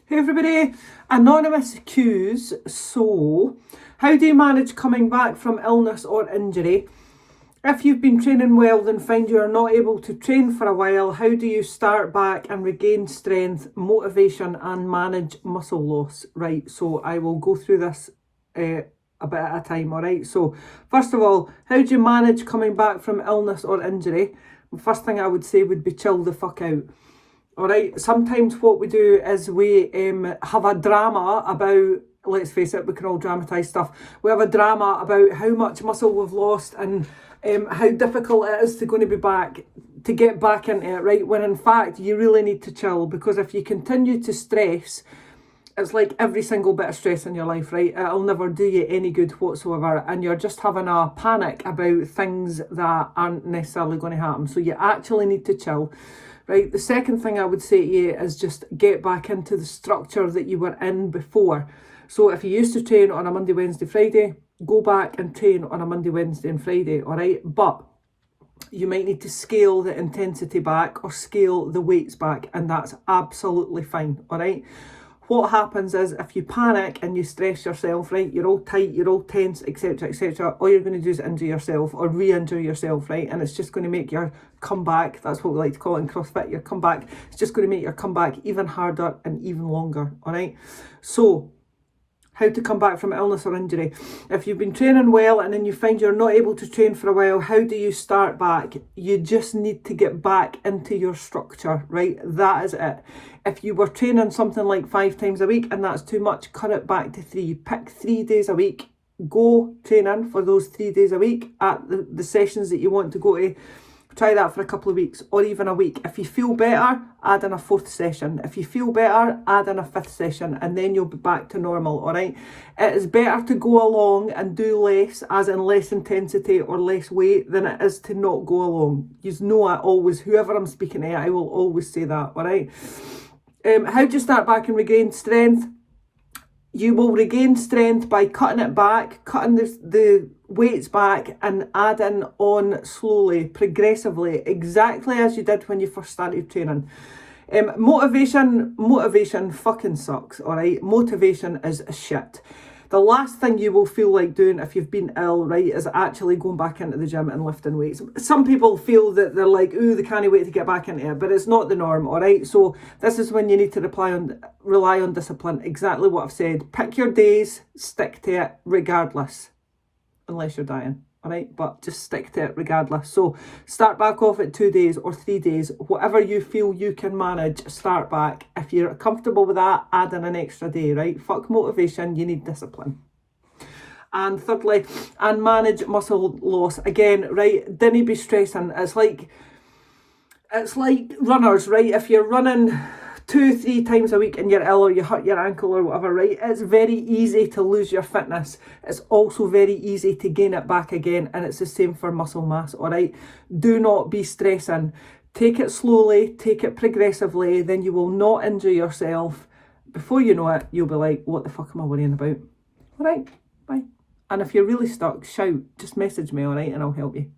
Hey everybody, Anonymous Q's. So, how do you manage coming back from illness or injury? If you've been training well then find you are not able to train for a while, how do you start back and regain strength, motivation and manage muscle loss? Right, so I will go through this a bit at a time, alright? So, first of all, how do you manage coming back from illness or injury? The first thing I would say would be chill the fuck out. Alright, sometimes what we do is we have a drama about, let's face it, we can all dramatise stuff. We have a drama about how much muscle we've lost and how difficult it is to get back into it, right? When in fact, you really need to chill, because if you continue to stress, it's like every single bit of stress in your life, right? It'll never do you any good whatsoever, and you're just having a panic about things that aren't necessarily going to happen. So you actually need to chill. Right, the second thing I would say to you is just get back into the structure that you were in before. So if you used to train on a Monday, Wednesday, Friday, go back and train on a Monday, Wednesday and Friday, all right? But you might need to scale the intensity back or scale the weights back, and that's absolutely fine, all right? What happens is if you panic and you stress yourself, right, you're all tight, you're all tense, etc., all you're going to do is injure yourself or re-injure yourself, right? And it's just going to make your comeback, that's what we like to call it in CrossFit, your comeback, it's just going to make your comeback even harder and even longer, all right? So, how to come back from illness or injury. If you've been training well and then you find you're not able to train for a while, how do you start back? You just need to get back into your structure, right? That is it. If you were training something like 5 times a week and that's too much, cut it back to 3. Pick 3 days a week. Go training for those 3 days a week at the sessions that you want to go to. Try that for a couple of weeks or even a week. If you feel better, add in a 4th session. If you feel better, add in a 5th session, and then you'll be back to normal, all right? It is better to go along and do less, as in less intensity or less weight, than it is to not go along. You know, I always, whoever I'm speaking to, I will always say that, all right? How do you start back and regain strength? You will regain strength by cutting it back, cutting the weights back and adding on slowly, progressively, exactly as you did when you first started training. Motivation fucking sucks, alright? Motivation is shit. The last thing you will feel like doing if you've been ill, right, is actually going back into the gym and lifting weights. Some people feel that they're like, ooh, they can't wait to get back into it, but it's not the norm, all right? So this is when you need to rely on discipline. Exactly what I've said. Pick your days, stick to it regardless, unless you're dying. All right, but just stick to it regardless. So start back off at 2 days or 3 days, whatever you feel you can manage, start back. If you're comfortable with that, add in an extra day, right? Fuck motivation, you need discipline. And thirdly, and manage muscle loss. Again, right, don't be stressing. It's like runners, right? If you're running 2-3 times a week and you're ill or you hurt your ankle or whatever, right, it's very easy to lose your fitness. It's also very easy to gain it back again, and it's the same for muscle mass, all right? Do not be stressing. Take it slowly, take it progressively, then you will not injure yourself. Before you know it, you'll be like, what the fuck am I worrying about? All right, bye. And if you're really stuck, shout, just message me, all right, and I'll help you.